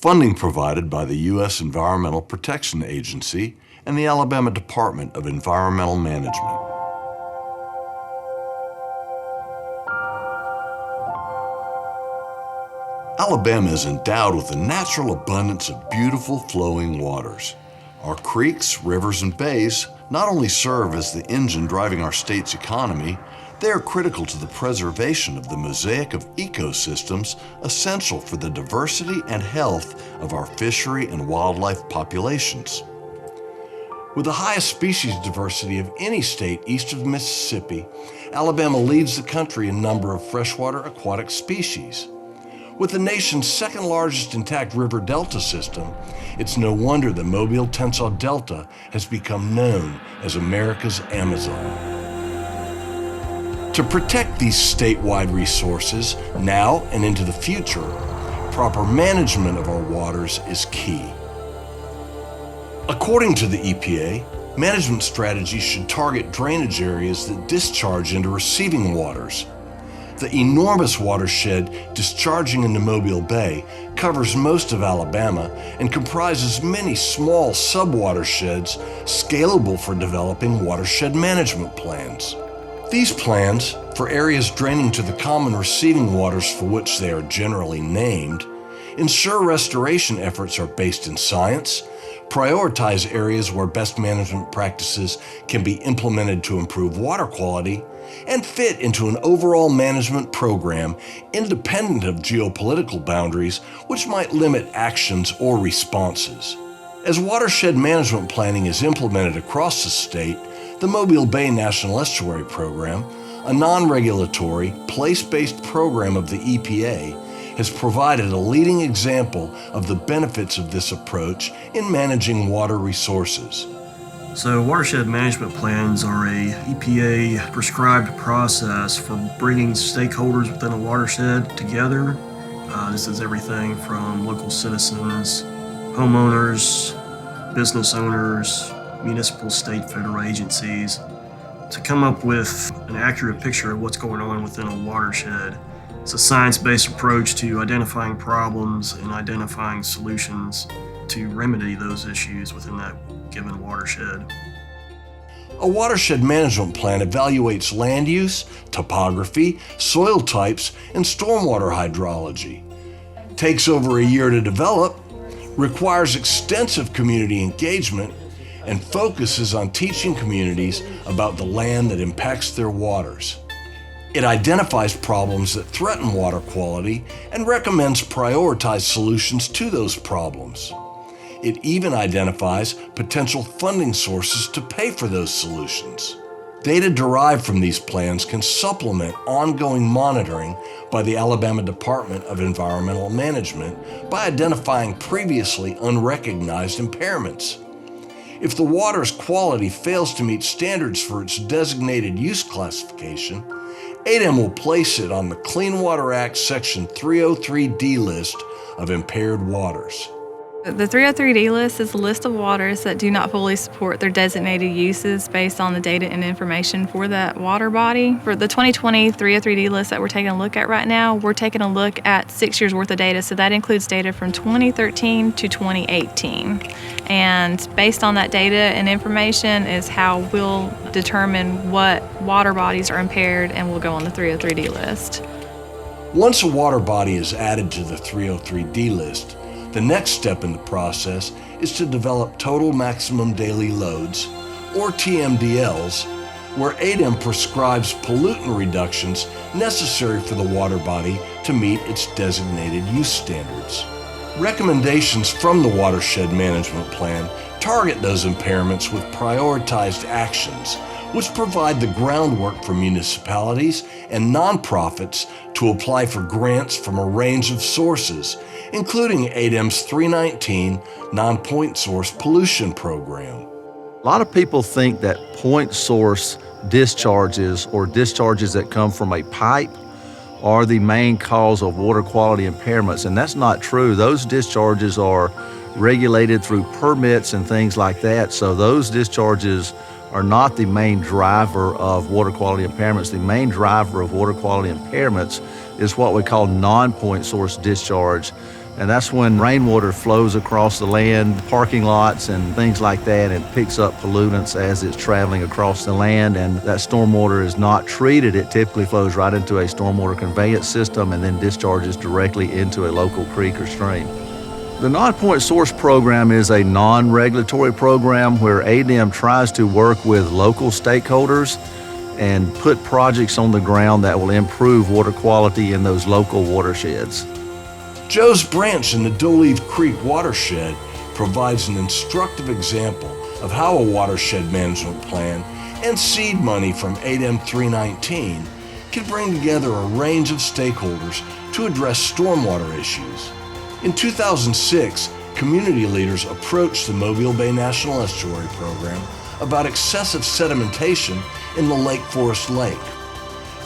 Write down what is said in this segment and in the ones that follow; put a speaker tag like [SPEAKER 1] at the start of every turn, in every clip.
[SPEAKER 1] Funding provided by the U.S. Environmental Protection Agency and the Alabama Department of Environmental Management. Alabama is endowed with a natural abundance of beautiful flowing waters. Our creeks, rivers, and bays not only serve as the engine driving our state's economy, they are critical to the preservation of the mosaic of ecosystems essential for the diversity and health of our fishery and wildlife populations. With the highest species diversity of any state east of Mississippi, Alabama leads the country in number of freshwater aquatic species. With the nation's second largest intact river delta system, it's no wonder the Mobile-Tensaw Delta has become known as America's Amazon. To protect these statewide resources now and into the future, proper management of our waters is key. According to the EPA, management strategies should target drainage areas that discharge into receiving waters. The enormous watershed discharging into Mobile Bay covers most of Alabama and comprises many small subwatersheds scalable for developing watershed management plans. These plans, for areas draining to the common receiving waters for which they are generally named, ensure restoration efforts are based in science, prioritize areas where best management practices can be implemented to improve water quality, and fit into an overall management program independent of geopolitical boundaries which might limit actions or responses. As watershed management planning is implemented across the state, the Mobile Bay National Estuary Program, a non-regulatory, place-based program of the EPA, has provided a leading example of the benefits of this approach in managing water resources.
[SPEAKER 2] So watershed management plans are a EPA prescribed process for bringing stakeholders within a watershed together. This is everything from local citizens, homeowners, business owners, municipal, state, federal agencies to come up with an accurate picture of what's going on within a watershed. It's a science-based approach to identifying problems and identifying solutions to remedy those issues within that given watershed.
[SPEAKER 1] A watershed management plan evaluates land use, topography, soil types, and stormwater hydrology. Takes over a year to develop, requires extensive community engagement, and focuses on teaching communities about the land that impacts their waters. It identifies problems that threaten water quality and recommends prioritized solutions to those problems. It even identifies potential funding sources to pay for those solutions. Data derived from these plans can supplement ongoing monitoring by the Alabama Department of Environmental Management by identifying previously unrecognized impairments. If the water's quality fails to meet standards for its designated use classification, ADEM will place it on the Clean Water Act Section 303D list of impaired waters.
[SPEAKER 3] The 303D list is a list of waters that do not fully support their designated uses based on the data and information for that water body. For the 2020 303D list that we're taking a look at right now, we're taking a look at 6 years worth of data. So that includes data from 2013 to 2018. And based on that data and information is how we'll determine what water bodies are impaired and will go on the 303D list.
[SPEAKER 1] Once a water body is added to the 303D list, the next step in the process is to develop total maximum daily loads, or TMDLs, where ADEM prescribes pollutant reductions necessary for the water body to meet its designated use standards. Recommendations from the Watershed Management Plan target those impairments with prioritized actions, which provide the groundwork for municipalities and nonprofits to apply for grants from a range of sources, including ADEM's 319 NonPoint Source Pollution Program.
[SPEAKER 4] A lot of people think that point source discharges or discharges that come from a pipe are the main cause of water quality impairments, and that's not true. Those discharges are regulated through permits and things like that, so those discharges are not the main driver of water quality impairments. The main driver of water quality impairments is what we call non-point source discharge, And that's when rainwater flows across the land, parking lots and things like that, and picks up pollutants as it's traveling across the land. And that stormwater is not treated. It typically flows right into a stormwater conveyance system and then discharges directly into a local creek or stream. The NonPoint Source Program is a non-regulatory program where ADEM tries to work with local stakeholders and put projects on the ground that will improve water quality in those local watersheds.
[SPEAKER 1] Joe's Branch in the D'Olive Creek Watershed provides an instructive example of how a watershed management plan and seed money from ADEM 319 can bring together a range of stakeholders to address stormwater issues. In 2006, community leaders approached the Mobile Bay National Estuary Program about excessive sedimentation in the Lake Forest Lake.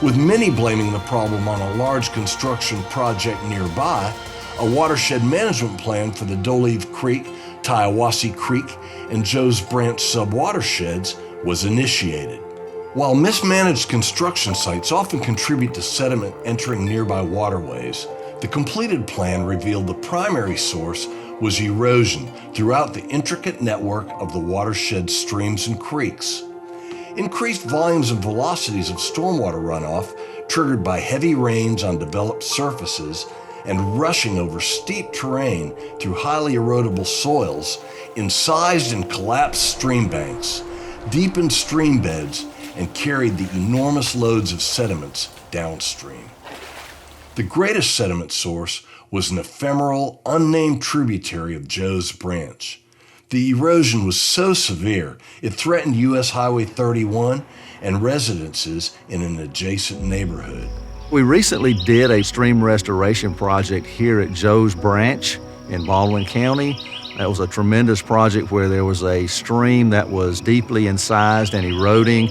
[SPEAKER 1] With many blaming the problem on a large construction project nearby, a watershed management plan for the D'Olive Creek, Tiawassee Creek, and Joe's Branch subwatersheds was initiated. While mismanaged construction sites often contribute to sediment entering nearby waterways, the completed plan revealed the primary source was erosion throughout the intricate network of the watershed streams and creeks. Increased volumes and velocities of stormwater runoff triggered by heavy rains on developed surfaces and rushing over steep terrain through highly erodible soils incised and collapsed stream banks, deepened stream beds, and carried the enormous loads of sediments downstream. The greatest sediment source was an ephemeral, unnamed tributary of Joe's Branch. The erosion was so severe, it threatened U.S. Highway 31 and residences in an adjacent neighborhood.
[SPEAKER 4] We recently did a stream restoration project here at Joe's Branch in Baldwin County. That was a tremendous project where there was a stream that was deeply incised and eroding.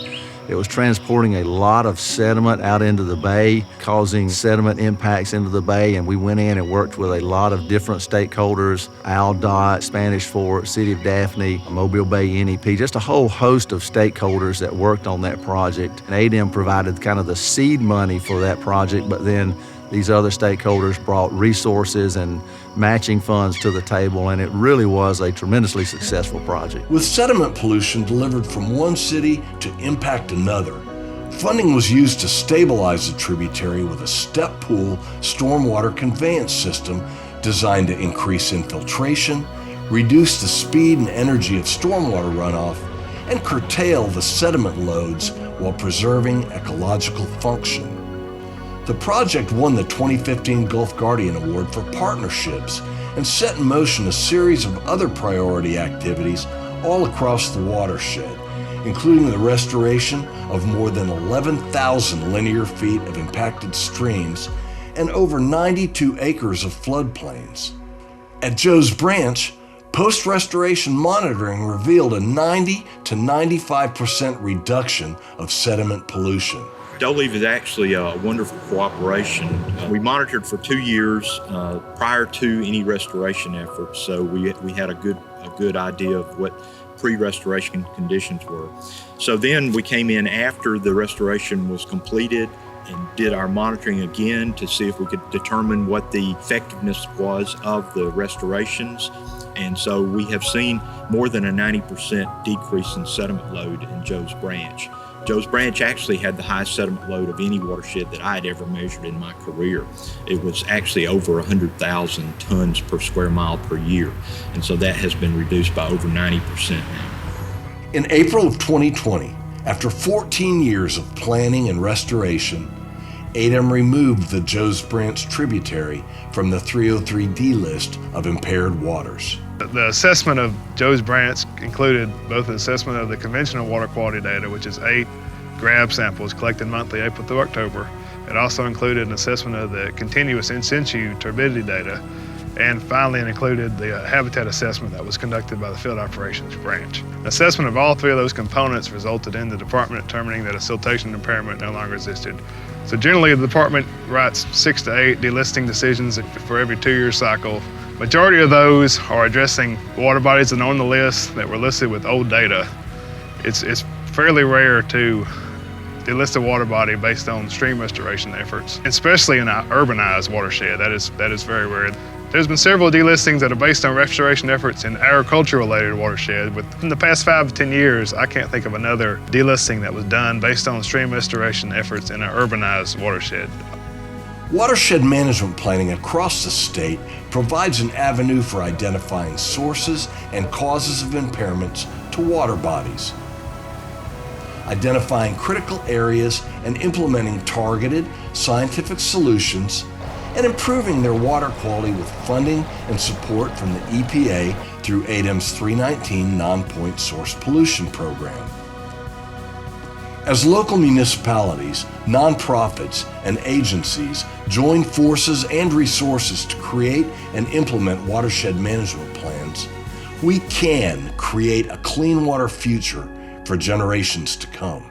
[SPEAKER 4] It was transporting a lot of sediment out into the bay, causing sediment impacts into the bay, and we went in and worked with a lot of different stakeholders, ALDOT, Spanish Fort, City of Daphne, Mobile Bay NEP, just a whole host of stakeholders that worked on that project. And ADEM provided kind of the seed money for that project, but then these other stakeholders brought resources and matching funds to the table, and it really was a tremendously successful project.
[SPEAKER 1] With sediment pollution delivered from one city to impact another, funding was used to stabilize the tributary with a step pool stormwater conveyance system designed to increase infiltration, reduce the speed and energy of stormwater runoff, and curtail the sediment loads while preserving ecological function. The project won the 2015 Gulf Guardian Award for partnerships and set in motion a series of other priority activities all across the watershed, including the restoration of more than 11,000 linear feet of impacted streams and over 92 acres of floodplains. At Joe's Branch, post-restoration monitoring revealed a 90 to 95% reduction of sediment pollution.
[SPEAKER 5] D'Olive is actually a wonderful cooperation. We monitored for 2 years prior to any restoration efforts, so we had a good idea of what pre-restoration conditions were. So then we came in after the restoration was completed and did our monitoring again to see if we could determine what the effectiveness was of the restorations. And so we have seen more than a 90% decrease in sediment load in Joe's Branch. Joe's Branch actually had the highest sediment load of any watershed that I had ever measured in my career. It was actually over 100,000 tons per square mile per year. And so that has been reduced by over 90% now.
[SPEAKER 1] In April of 2020, after 14 years of planning and restoration, ADEM removed the Joe's Branch tributary from the 303D list of impaired waters.
[SPEAKER 6] The assessment of Joe's Branch included both the assessment of the conventional water quality data, which is 8 grab samples collected monthly April through October. It also included an assessment of the continuous in situ turbidity data, and finally it included the habitat assessment that was conducted by the Field Operations Branch. Assessment of all 3 of those components resulted in the department determining that a siltation impairment no longer existed. So generally the department writes 6 to 8 delisting decisions for every 2-year cycle. Majority of those are addressing water bodies that are on the list that were listed with old data. It's fairly rare to delist a water body based on stream restoration efforts, especially in an urbanized watershed. That is very rare. There's been several delistings that are based on restoration efforts in agriculture-related watershed. Within the past 5 to 10 years, I can't think of another delisting that was done based on stream restoration efforts in an urbanized watershed.
[SPEAKER 1] Watershed management planning across the state provides an avenue for identifying sources and causes of impairments to water bodies, identifying critical areas and implementing targeted scientific solutions, and improving their water quality with funding and support from the EPA through ADEM's 319 NonPoint Source Pollution Program. As local municipalities, nonprofits, and agencies join forces and resources to create and implement watershed management plans, we can create a clean water future for generations to come.